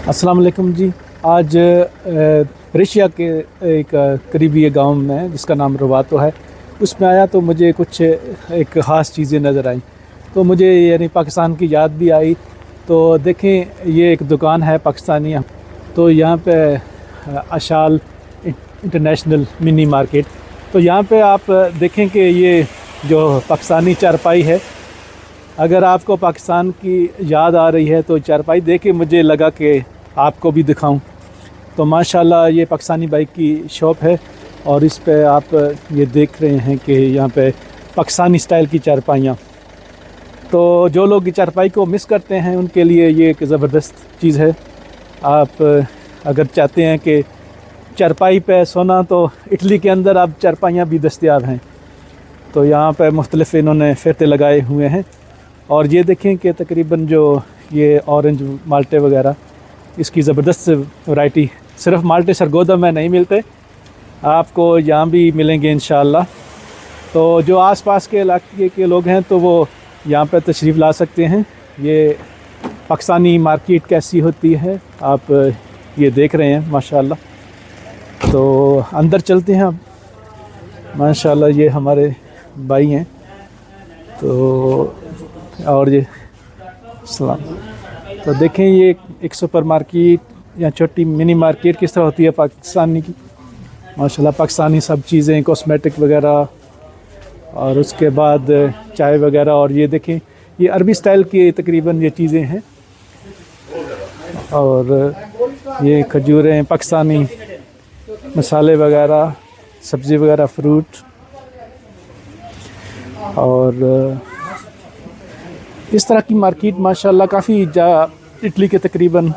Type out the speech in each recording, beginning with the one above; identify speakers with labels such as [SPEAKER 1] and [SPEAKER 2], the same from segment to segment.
[SPEAKER 1] अस्सलाम वालेकुम जी। आज रशिया के एक करीबी ये गांव में जिसका नाम रवातो है, उसमें आया तो मुझे कुछ एक ख़ास चीज़ें नज़र आई, तो मुझे यानी पाकिस्तान की याद भी आई। तो देखें, ये एक दुकान है पाकिस्तानी, तो यहाँ पे अशाल इंटरनेशनल मिनी मार्केट। तो यहाँ पे आप देखें कि ये जो पाकिस्तानी चारपाई है, अगर आपको पाकिस्तान की याद आ रही है तो चारपाई देख के मुझे लगा कि आपको भी दिखाऊं। तो माशाल्लाह ये पाकिस्तानी बाइक की शॉप है और इस पे आप ये देख रहे हैं कि यहाँ पे पाकिस्तानी स्टाइल की चारपाइयाँ। तो जो लोग चारपाई को मिस करते हैं उनके लिए ये एक ज़बरदस्त चीज़ है। आप अगर चाहते हैं कि चारपाई पे सोना, तो इटली के अंदर अब चारपाइयाँ भी दस्तयाब हैं। तो यहाँ पे मुख्तलिफ़ इन्होंने फ़ेते लगाए हुए हैं और ये देखें कि तकरीबन जो ये ऑरेंज माल्टे वगैरह, इसकी ज़बरदस्त वैरायटी सिर्फ माल्टे सरगोदा में नहीं मिलते, आपको यहाँ भी मिलेंगे इंशाअल्लाह। तो जो आसपास के इलाके के लोग हैं तो वो यहाँ पर तशरीफ़ ला सकते हैं। ये पाकिस्तानी मार्केट कैसी होती है आप ये देख रहे हैं माशाअल्लाह। तो अंदर चलते हैं अब। माशाअल्लाह ये हमारे भाई हैं। तो और ये सलाम। तो देखें, ये एक सुपर मार्केट या छोटी मिनी मार्केट किस तरह होती है पाकिस्तानी की। माशाल्लाह पाकिस्तानी सब चीज़ें, कॉस्मेटिक वगैरह, और उसके बाद चाय वगैरह। और ये देखें, ये अरबी स्टाइल की तकरीबन ये चीज़ें हैं। और ये खजूरें, पाकिस्तानी मसाले वगैरह, सब्ज़ी वगैरह, फ्रूट। और इस तरह की मार्केट माशाल्लाह काफ़ी इटली के तकरीबन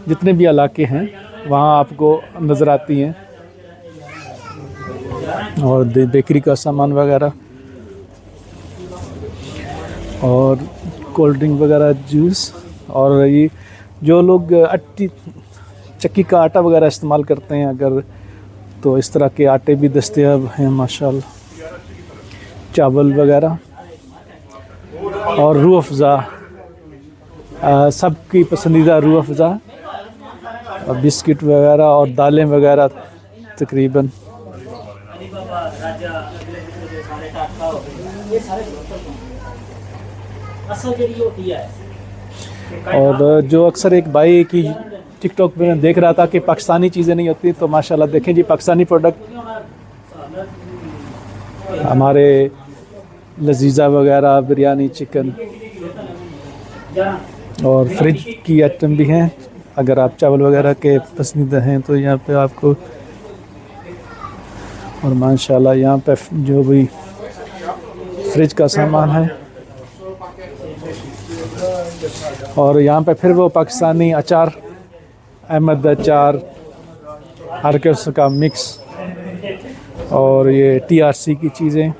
[SPEAKER 1] जितने भी इलाके हैं वहाँ आपको नज़र आती हैं। और बेकरी का सामान वगैरह और कोल्ड ड्रिंक वगैरह, जूस। और ये जो लोग चक्की का आटा वगैरह इस्तेमाल करते हैं अगर, तो इस तरह के आटे भी दस्तयाब हैं माशाल्लाह। चावल वगैरह और रूह अफ़ज़ा, सबकी पसंदीदा रूह अफ़ज़ा, और बिस्किट वगैरह और दालें वगैरह तकरीबन। और जो अक्सर एक भाई की टिकटॉक में देख रहा था कि पाकिस्तानी चीज़ें नहीं होती, तो माशाल्लाह देखें जी, पाकिस्तानी प्रोडक्ट हमारे लजीज़ा वगैरह, बिरयानी, चिकन, और फ्रिज की आइटम भी हैं। अगर आप चावल वगैरह के पसंदीदा हैं तो यहाँ पे आपको। और माशाल्लाह यहाँ पे जो भी फ्रिज का सामान है। और यहाँ पे फिर वो पाकिस्तानी अचार, अहमद अचार, हर किस्म का मिक्स, और ये TRC की चीज़ें,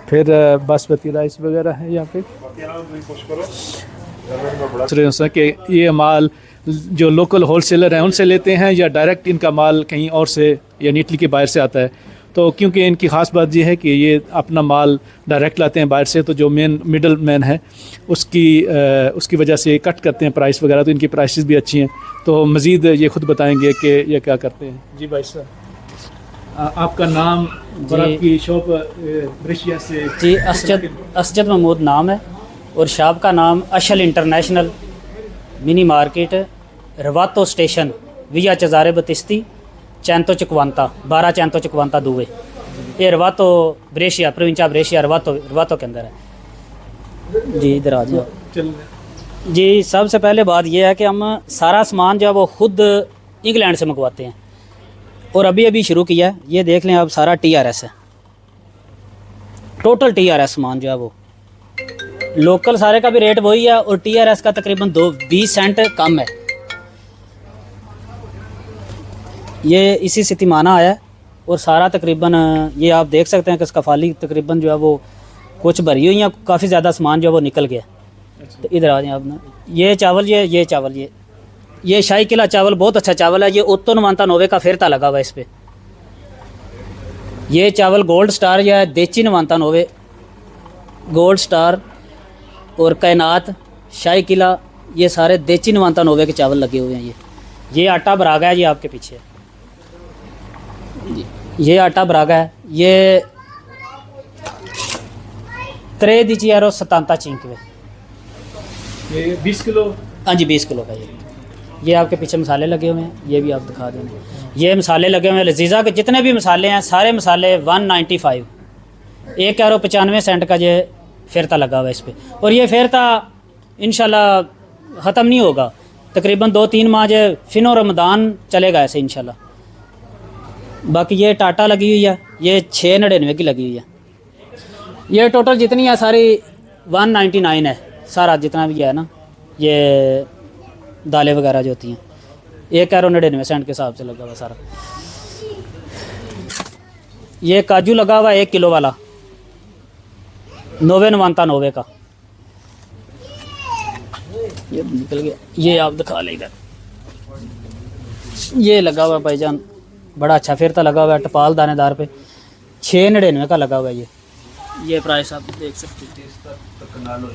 [SPEAKER 1] फिर बासमती राइस वगैरह है यहाँ पे। कि ये माल जो लोकल होलसेलर हैं उनसे लेते हैं या डायरेक्ट इनका माल कहीं और से यानी इटली के बाहर से आता है। तो क्योंकि इनकी ख़ास बात ये है कि ये अपना माल डायरेक्ट लाते हैं बाहर से, तो जो मिडल मैन है उसकी वजह से कट करते हैं प्राइस वगैरह, तो इनकी प्राइसेस भी अच्छी हैं। तो मज़ीद ये ख़ुद बताएंगे कि ये क्या करते हैं। जी भाई साहब, आपका नाम और आपकी शॉप रशिया से?
[SPEAKER 2] जी, असजद महमूद नाम है और शॉप का नाम अशल इंटरनेशनल मिनी मार्केट, रवातो स्टेशन, विया चज़ारे बतिस्ती, चैंतो चकवांता, 12 चैंतो चकवांता दुबई। ये रवातो ब्रेशिया, प्रोविंचा ब्रेशिया, रवातो के अंदर है जी। इधर आ जाओ जी। सबसे पहले बात यह है कि हम सारा सामान जो है वो खुद इंग्लैंड से मंगवाते हैं और अभी शुरू किया है। ये देख लें आप, सारा TRS है, टोटल TRS सामान जो है वो लोकल सारे का भी रेट वही है और TRS का तकरीबन 20 सेंट कम है। ये इसी से तिमाना आया है और सारा तकरीबन ये आप देख सकते हैं कि इसका फाली तकरीबन जो है वो कुछ भरी हुई है, काफ़ी ज़्यादा सामान जो है वो निकल गया। तो इधर आ जाए आप ना। ये चावल, ये चावल, ये शाही किला चावल बहुत अच्छा चावल है। ये 899 का फेरता लगा हुआ है इस पर। ये चावल गोल्ड स्टार या देची 99 गोल्ड स्टार और कैनात, शाही किला, ये सारे देची 99 के चावल लगे हुए हैं। ये आटा बरागा है जी आपके पीछे, ये आटा बरागा है। ये 13,77
[SPEAKER 1] ये 20 किलो।
[SPEAKER 2] हाँ जी 20 किलो का ये आपके पीछे मसाले लगे हुए हैं, ये भी आप दिखा दें। ये मसाले लगे हुए हैं लजीज़ा के, जितने भी मसाले हैं सारे मसाले 195, €1.95 का ये फेरता लगा हुआ है इस पर। और ये फेरता इंशाल्लाह ख़त्म नहीं होगा, तकरीबन 2-3 माह जो फिनो रमज़ान चलेगा ऐसे इंशाल्लाह। बाकी ये टाटा लगी हुई है, ये 699 की लगी हुई है। ये टोटल जितनी है सारी 199 है, सारा जितना भी है ना ये दालें वगैरह जो होती हैं, €1.99 के हिसाब से लगा हुआ सारा। ये काजू लगा हुआ है 1 किलो वाला, 999 का। ये निकल गया, ये आप दिखा ले इधर। ये लगा हुआ है भाईजान, बड़ा अच्छा फिरता लगा हुआ है टपाल दानेदार पे, 699 का लगा हुआ है ये प्राइस आप देख सकते हैं।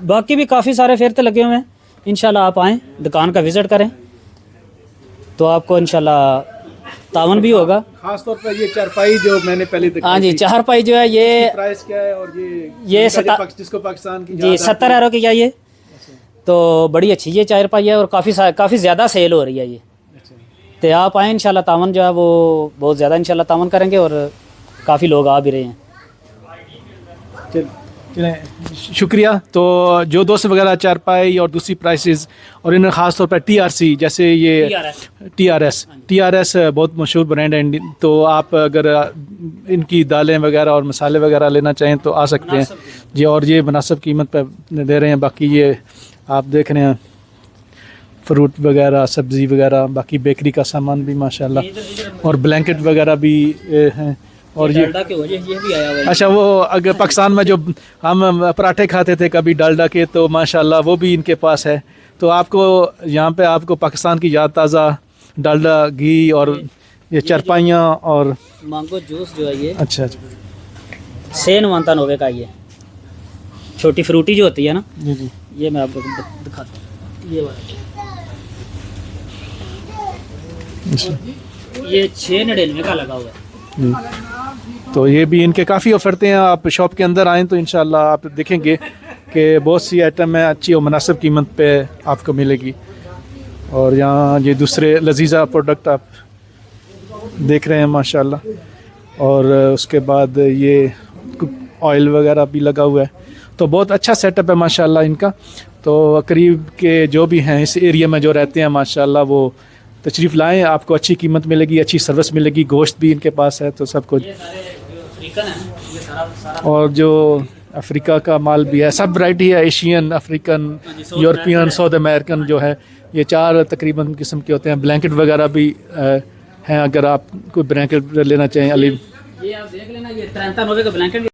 [SPEAKER 2] बाकी भी काफ़ी सारे फेरते लगे हुए हैं। इंशाल्लाह आप आएँ, दुकान का विज़िट करें तो आपको इंशाल्लाह तावन भी होगा।
[SPEAKER 1] खास तौर पर ये चारपाई जो मैंने पहले दिखाई
[SPEAKER 2] हाँ जी,
[SPEAKER 1] थी,
[SPEAKER 2] चारपाई जो है ये
[SPEAKER 1] प्राइस क्या है? और
[SPEAKER 2] ये
[SPEAKER 1] जिसको पाकिस्तान की
[SPEAKER 2] जी 70 € की चाहिए, तो बड़ी अच्छी ये चारपाई है और काफ़ी ज़्यादा सेल हो रही है ये। तो आप आएँ इंशाल्लाह, तावन जो है वो बहुत ज़्यादा इंशाल्लाह तावन करेंगे और काफ़ी लोग आ भी रहे हैं।
[SPEAKER 1] चलें, शुक्रिया। तो जो दोस्त वगैरह चारपाई और दूसरी प्राइसेस, और इन्हें ख़ास तौर पर TRC जैसे ये TRS बहुत मशहूर ब्रांड है, तो आप अगर इनकी दालें वगैरह और मसाले वगैरह लेना चाहें तो आ सकते हैं जी, और ये मुनासिब कीमत पर दे रहे हैं। बाकी ये आप देख रहे हैं फ्रूट वगैरह, सब्ज़ी वगैरह, बाकी बेकरी का सामान भी माशाल्लाह, और ब्लैंकेट वगैरह भी हैं। और ये
[SPEAKER 2] डालडा के ये भी आया हुआ है।
[SPEAKER 1] अच्छा, वो अगर पाकिस्तान में जो हम पराठे खाते थे कभी डालडा के, तो माशाल्लाह वो भी इनके पास है। तो आपको यहाँ पे आपको पाकिस्तान की याद ताज़ा, डालडा, घी और ये चारपाइयाँ और
[SPEAKER 2] मैंगो जूस जो है ये
[SPEAKER 1] अच्छा
[SPEAKER 2] 699 का, ये छोटी फ्रूटी जो होती है ना,
[SPEAKER 1] जी जी,
[SPEAKER 2] ये मैं आपको दिखाता हूँ। ये वाला ये 699 का लगा हुआ है
[SPEAKER 1] जी। तो ये भी इनके काफ़ी ऑफरते हैं। आप शॉप के अंदर आएँ तो इंशाल्लाह आप देखेंगे कि बहुत सी आइटम है अच्छी और मुनासिब कीमत पे आपको मिलेगी। और यहाँ ये दूसरे लजीज़ा प्रोडक्ट आप देख रहे हैं माशाल्लाह। और उसके बाद ये ऑयल वगैरह भी लगा हुआ है, तो बहुत अच्छा सेटअप है माशाल्लाह इनका। तो करीब के जो भी हैं इस एरिया में जो रहते हैं माशाल्लाह, वो तशरीफ़ लाएँ, आपको अच्छी कीमत मिलेगी, अच्छी सर्विस मिलेगी, गोश्त भी इनके पास है, तो सब कुछ। और जो अफ्रीका का माल भी है, सब वैरायटी है, Asian, African, European, south American जो है, ये 4 तकरीबन किस्म के होते हैं। ब्लैंकेट वगैरह भी हैं, अगर आप कोई ब्लैंकेट लेना चाहें।
[SPEAKER 2] ये आप देख लेना, ये 93 का ब्लैंकेट